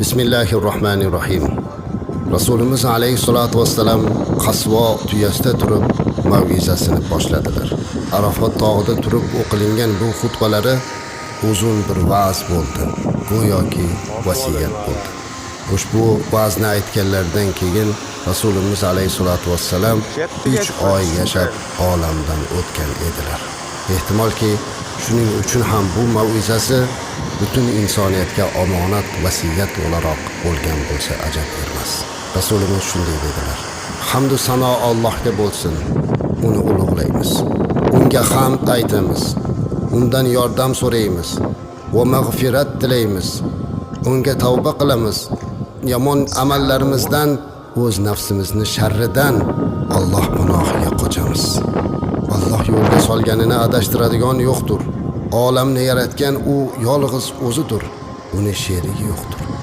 Bismillahirrohmanirrohim. Rasulimiz alayhissalatu vassalam Qasvo tuyasida turib mav'izasini boshladilar. Arafot tog'ida turib o'qilingan bu xutbalari uzun bir va'z bo'ldi, go'yoki vasiyat bo'ldi. Ushbu va'zni aytganlardan keyin Rasulimiz alayhissalatu vassalam 3 oy yashab olamdan o'tgan edilar. Ehtimolki shuning uchun ham bu mav'izasi butun insoniyatga omonat vasiyat o'laroq bo'lgan bo'lsa ajab emas. Rasulimiz shunday dedilar: Hamdu sano Allohga bo'lsin, uni ulug'laymiz, unga hamd aytamiz, undan yordam so'raymiz va mag'firat tilaymiz, unga tavba qilamiz, yomon amallarimizdan, o'z nafsimizni sharridan Alloh gunohiga qochamiz. Alloh yo'lga solganini adashtiradigan yo'qdir. Olamni yaratgan u yolg'iz o'zidir. Uni sherigi yo'qdir.